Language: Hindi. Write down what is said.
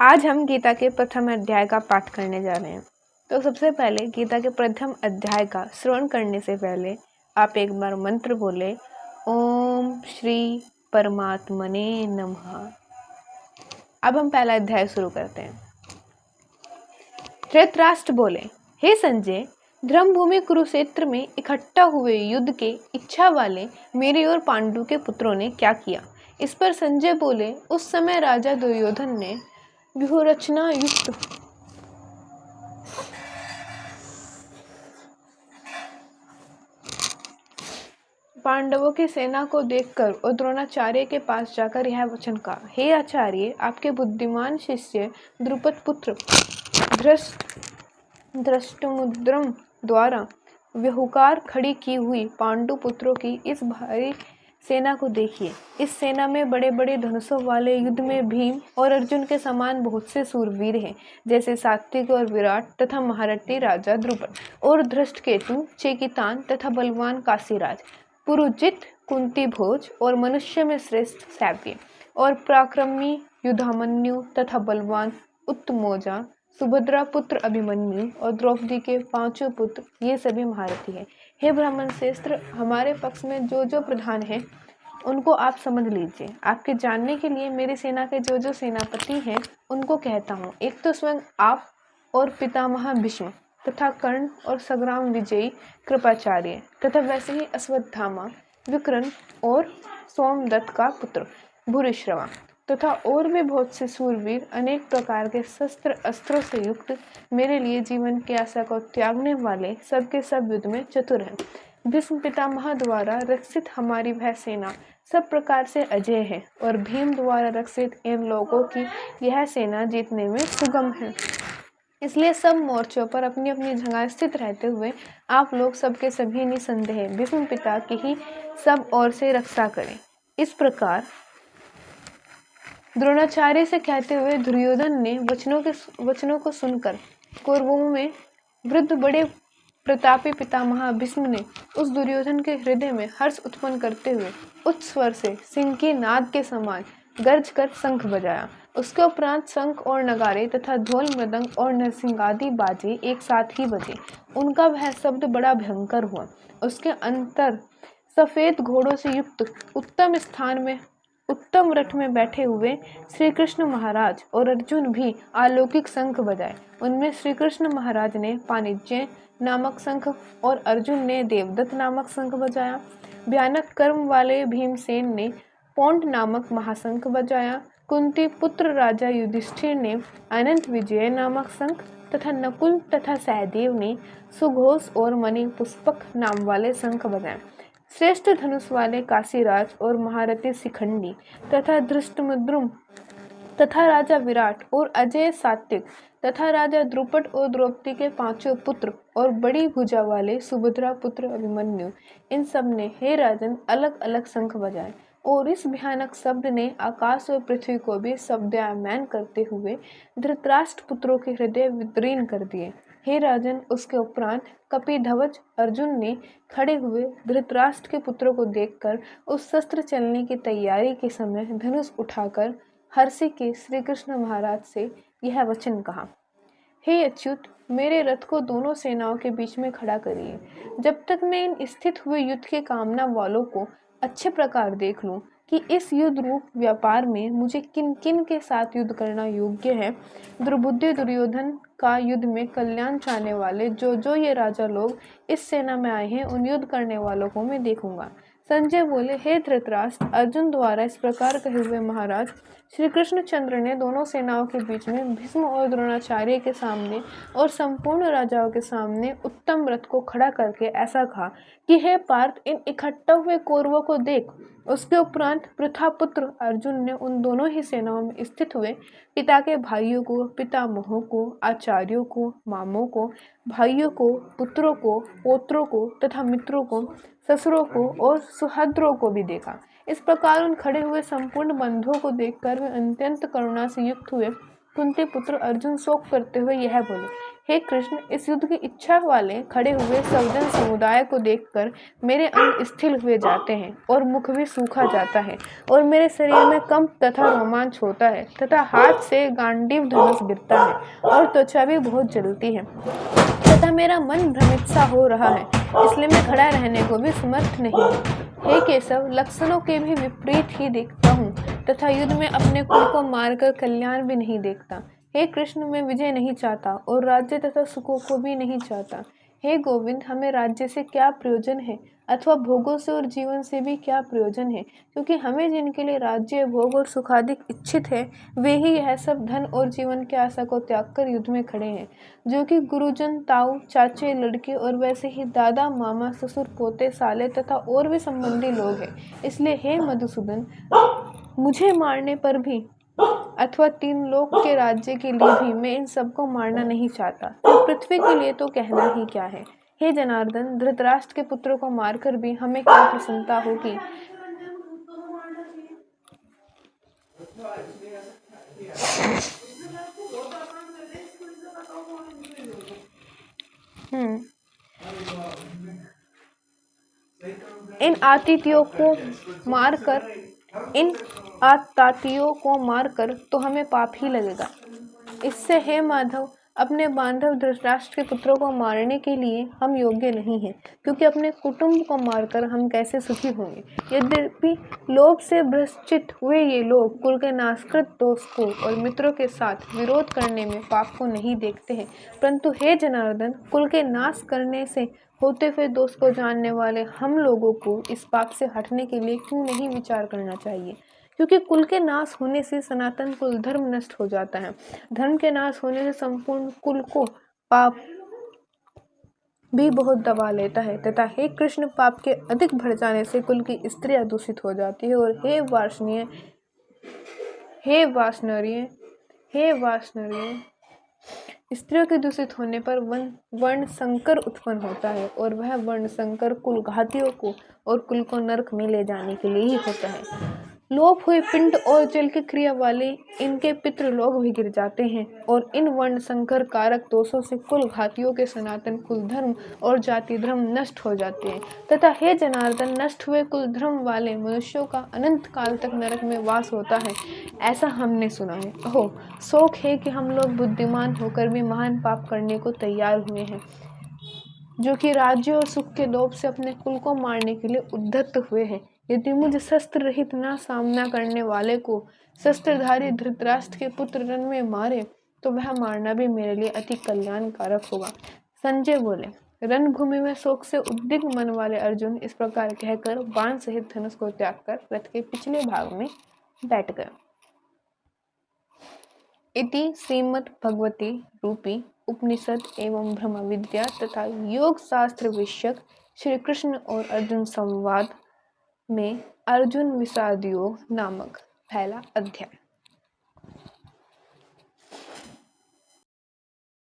आज हम गीता के प्रथम अध्याय का पाठ करने जा रहे हैं। तो सबसे पहले गीता के प्रथम अध्याय का श्रवण करने से पहले आप एक बार मंत्र बोले, ओम श्री परमात्मने नमः। अब हम पहला अध्याय शुरू करते हैं। धृतराष्ट्र बोले, हे संजय, धर्मभूमि कुरुक्षेत्र में इकट्ठा हुए युद्ध के इच्छा वाले मेरे और पांडु के पुत्रों ने क्या किया। इस पर संजय बोले, उस समय राजा दुर्योधन ने व्यूहरचना युक्त पांडवों की सेना को देखकर और द्रोणाचार्य के पास जाकर यह वचन कहा, हे आचार्य, आपके बुद्धिमान शिष्य द्रुपद पुत्र धृष्टद्युम्न द्वारा व्यूहकार खड़ी की हुई पांडु पुत्रों की इस भारी सेना को देखिए। इस सेना में बड़े बड़े धनुषों वाले युद्ध में भीम और अर्जुन के समान बहुत से सूरवीर हैं, जैसे सात्विक और विराट तथा महारथी राजा द्रुपद और धृष्टकेतु, चेकितान तथा बलवान काशीराज, पुरुजित, कुंती भोज और मनुष्य में श्रेष्ठ सैव्य और पराक्रमी युधामन्यु तथा बलवान उत्तमौजा, सुभद्रा पुत्र अभिमन्यु और द्रौपदी के पांचों पुत्र, ये सभी महारथी हैं। हे ब्राह्मण श्रेष्ठ, हमारे पक्ष में जो जो प्रधान हैं उनको आप समझ लीजिए। आपके जानने के लिए मेरी सेना के जो जो सेनापति हैं उनको कहता हूँ। एक तो स्वयं आप और पितामह भीष्म तथा कर्ण और संग्राम विजयी कृपाचार्य तथा वैसे ही अश्वत्थामा, विकर्ण और सोमदत्त का पुत्र भूरिश्रवा तथा और भी बहुत से सूरवीर अनेक प्रकार के शस्त्र अस्त्रों से युक्त, मेरे लिए जीवन की आशा को त्यागने वाले, सबके सब युद्ध में चतुर हैं। भीष्म पितामह द्वारा रक्षित हमारी वह सेना सब प्रकार से अजय है और भीम द्वारा रक्षित इन लोगों की यह सेना जीतने में सुगम है। इसलिए सब मोर्चों पर अपनी अपनी जगह स्थित रहते हुए आप लोग सबके सभी निसंदेह भीष्म पिता की ही सब ओर से रक्षा करें। इस प्रकार द्रोणाचार्य से कहते हुए दुर्योधन ने वचनों को सुनकर कौरवों में वृद्ध बड़े प्रतापी पितामह भीष्म ने उस दुर्योधन के हृदय में हर्ष उत्पन्न करते हुए उच्च स्वर से सिंह के नाद के समान गर्ज कर शंख बजाया। उसके उपरांत शंख और नगारे तथा ढोल मृदंग और नरसिंह आदि बाजे एक साथ ही बजे। उनका वह शब्द बड़ा भयंकर हुआ। उसके अंतर सफेद घोड़ों से युक्त उत्तम रथ में बैठे हुए श्री कृष्ण महाराज और अर्जुन भी अलौकिक शंख बजाए। उनमें श्री कृष्ण महाराज ने पाणिज्य नामक शंख और अर्जुन ने देवदत्त नामक शंख बजाया। भयानक कर्म वाले भीमसेन ने पौंड नामक महाशंख बजाया। कुंती पुत्र राजा युधिष्ठिर ने अनंत विजय नामक शंख तथा नकुल तथा सहदेव ने सुघोष और मणि पुष्पक नाम वाले शंख बजाए। श्रेष्ठ धनुष वाले काशीराज और महारथी शिखंडी तथा धृष्टद्युम्न तथा राजा विराट और अजय सात्विक तथा राजा द्रुपद और द्रौपदी के पांचों पुत्र और बड़ी भुजा वाले सुभद्रा पुत्र अभिमन्यु, इन सब ने हे राजन अलग अलग शंख बजाए और इस भयानक शब्द ने आकाश और पृथ्वी को भी शब्दायमान करते हुए धृतराष्ट्र पुत्रों के हृदय विदीर्ण कर दिए। हे राजन, उसके उपरांत कपिध्वज अर्जुन ने खड़े हुए धृतराष्ट्र के पुत्रों को देखकर उस शस्त्र चलने की तैयारी के समय धनुष उठाकर हर्षी के श्री कृष्ण महाराज से यह वचन कहा, हे अच्युत, मेरे रथ को दोनों सेनाओं के बीच में खड़ा करिए। जब तक मैं इन स्थित हुए युद्ध के कामना वालों को अच्छे प्रकार देख लूं कि इस युद्ध रूप व्यापार में मुझे किन किन के साथ युद्ध करना योग्य है, दुर्बुद्धि दुर्योधन का युद्ध में कल्याण चाहने वाले जो ये राजा लोग इस सेना में आए हैं, उन युद्ध करने वालों को मैं देखूंगा। संजय बोले, हे धृतराष्ट्र, अर्जुन द्वारा इस प्रकार कहे हुए महाराज श्री कृष्णचंद्र ने दोनों सेनाओं के बीच में भीष्म और द्रोणाचार्य के सामने और संपूर्ण राजाओं के सामने उत्तम रथ को खड़ा करके ऐसा कहा कि हे पार्थ, इन इकट्ठा हुए कौरवों को देख। उसके उपरांत प्रथापुत्र अर्जुन ने उन दोनों ही सेनाओं में स्थित हुए पिता के भाइयों को, पितामहों को, आचार्यों को, मामों को, भाइयों को, पुत्रों को, पौत्रों को तथा मित्रों को, ससुरों को और सुहृदों को भी देखा। इस प्रकार उन खड़े हुए संपूर्ण बंधुओं को देखकर वे अत्यंत करुणा से युक्त हुए कुंती पुत्र अर्जुन शोक करते हुए यह बोले, हे कृष्ण, इस युद्ध की इच्छा वाले खड़े हुए सज्जन समुदाय को देखकर मेरे अंग स्थिर हुए जाते हैं और मुख भी सूखा जाता है और मेरे शरीर में कंप तथा रोमांच होता है तथा हाथ से गांडीव धनुष गिरता है और त्वचा भी बहुत जलती है तथा मेरा मन भ्रमित सा हो रहा है, इसलिए मैं खड़ा रहने को भी समर्थ नहीं हूँ। हे केशव, लक्षणों के भी विपरीत ही देखता हूँ तथा युद्ध में अपने कुल को मारकर कल्याण भी नहीं देखता। हे कृष्ण, मैं विजय नहीं चाहता और राज्य तथा सुखों को भी नहीं चाहता। हे गोविंद, हमें राज्य से क्या प्रयोजन है अथवा भोगों से और जीवन से भी क्या प्रयोजन है, क्योंकि हमें जिनके लिए राज्य, भोग और सुखाधिक इच्छित है वे ही यह सब धन और जीवन की आशा को त्याग कर युद्ध में खड़े हैं, जो कि गुरुजन, ताऊ, चाचे, लड़के और वैसे ही दादा, मामा, ससुर, पोते, साले तथा और भी संबंधी लोग हैं। इसलिए हे मधुसूदन, मुझे मारने पर भी अथवा 3 लोक के राज्य के लिए भी मैं इन सबको मारना नहीं चाहता, तो पृथ्वी के लिए तो कहना ही क्या है। हे जनार्दन, धृतराष्ट्र के पुत्रों को मारकर भी हमें क्या प्रसन्नता होगी। इन आतिथियों को मारकर इन आतातियों को मारकर तो हमें पाप ही लगेगा। इससे हे माधव, अपने बांधव धृतराष्ट्र के पुत्रों को मारने के लिए हम योग्य नहीं हैं, क्योंकि अपने कुटुंब को मारकर हम कैसे सुखी होंगे। यद्यपि लोभ से भ्रष्ट हुए ये लोग कुल के नाशकृत दोष को और मित्रों के साथ विरोध करने में पाप को नहीं देखते हैं, परंतु हे जनार्दन, कुल के नाश करने से होते हुए दोष को जानने वाले हम लोगों को इस पाप से हटने के लिए क्यों नहीं विचार करना चाहिए, क्योंकि कुल के नाश होने से सनातन कुल धर्म नष्ट हो जाता है। धर्म के नाश होने से संपूर्ण कुल को पाप भी बहुत दबा लेता है तथा हे कृष्ण, पाप के अधिक बढ़ जाने से कुल की स्त्रियां दूषित हो जाती है और हे वासनीय हे वासनीय स्त्रियों के दूषित होने पर वर्ण संकर उत्पन्न होता है और वह वर्ण संकर कुल घातियों को और कुल को नरक में ले जाने के लिए ही होता है। लोप हुए पिंड और जल की क्रिया वाले इनके पितृलोक भी गिर जाते हैं और इन वर्ण संकर कारक दोषों से कुल घातियों के सनातन कुल धर्म और जाति धर्म नष्ट हो जाते हैं तथा हे जनार्दन, नष्ट हुए कुल धर्म वाले मनुष्यों का अनंत काल तक नरक में वास होता है, ऐसा हमने सुना है। ओह, शोक है कि हम लोग बुद्धिमान होकर भी महान पाप करने को तैयार हुए हैं, जो कि राज्य और सुख के लोभ से अपने कुल को मारने के लिए उद्धत हुए हैं। यदि मुझ शस्त्र रहित न सामना करने वाले को शस्त्रधारी धृतराष्ट्र के पुत्र रण में मारे तो वह मारना भी मेरे लिए अति कल्याणकारक होगा। संजय बोले, रणभूमि में शोक से उद्विग्न मन वाले अर्जुन इस प्रकार कहकर बाण सहित धनुष को त्याग कर रथ के पिछले भाग में बैठ गए। इति श्रीमद् भगवती रूपी उपनिषद एवं ब्रह्म विद्या तथा योग शास्त्र विषयक श्री कृष्ण और अर्जुन संवाद में अर्जुन विषाद योग नामक पहला अध्याय।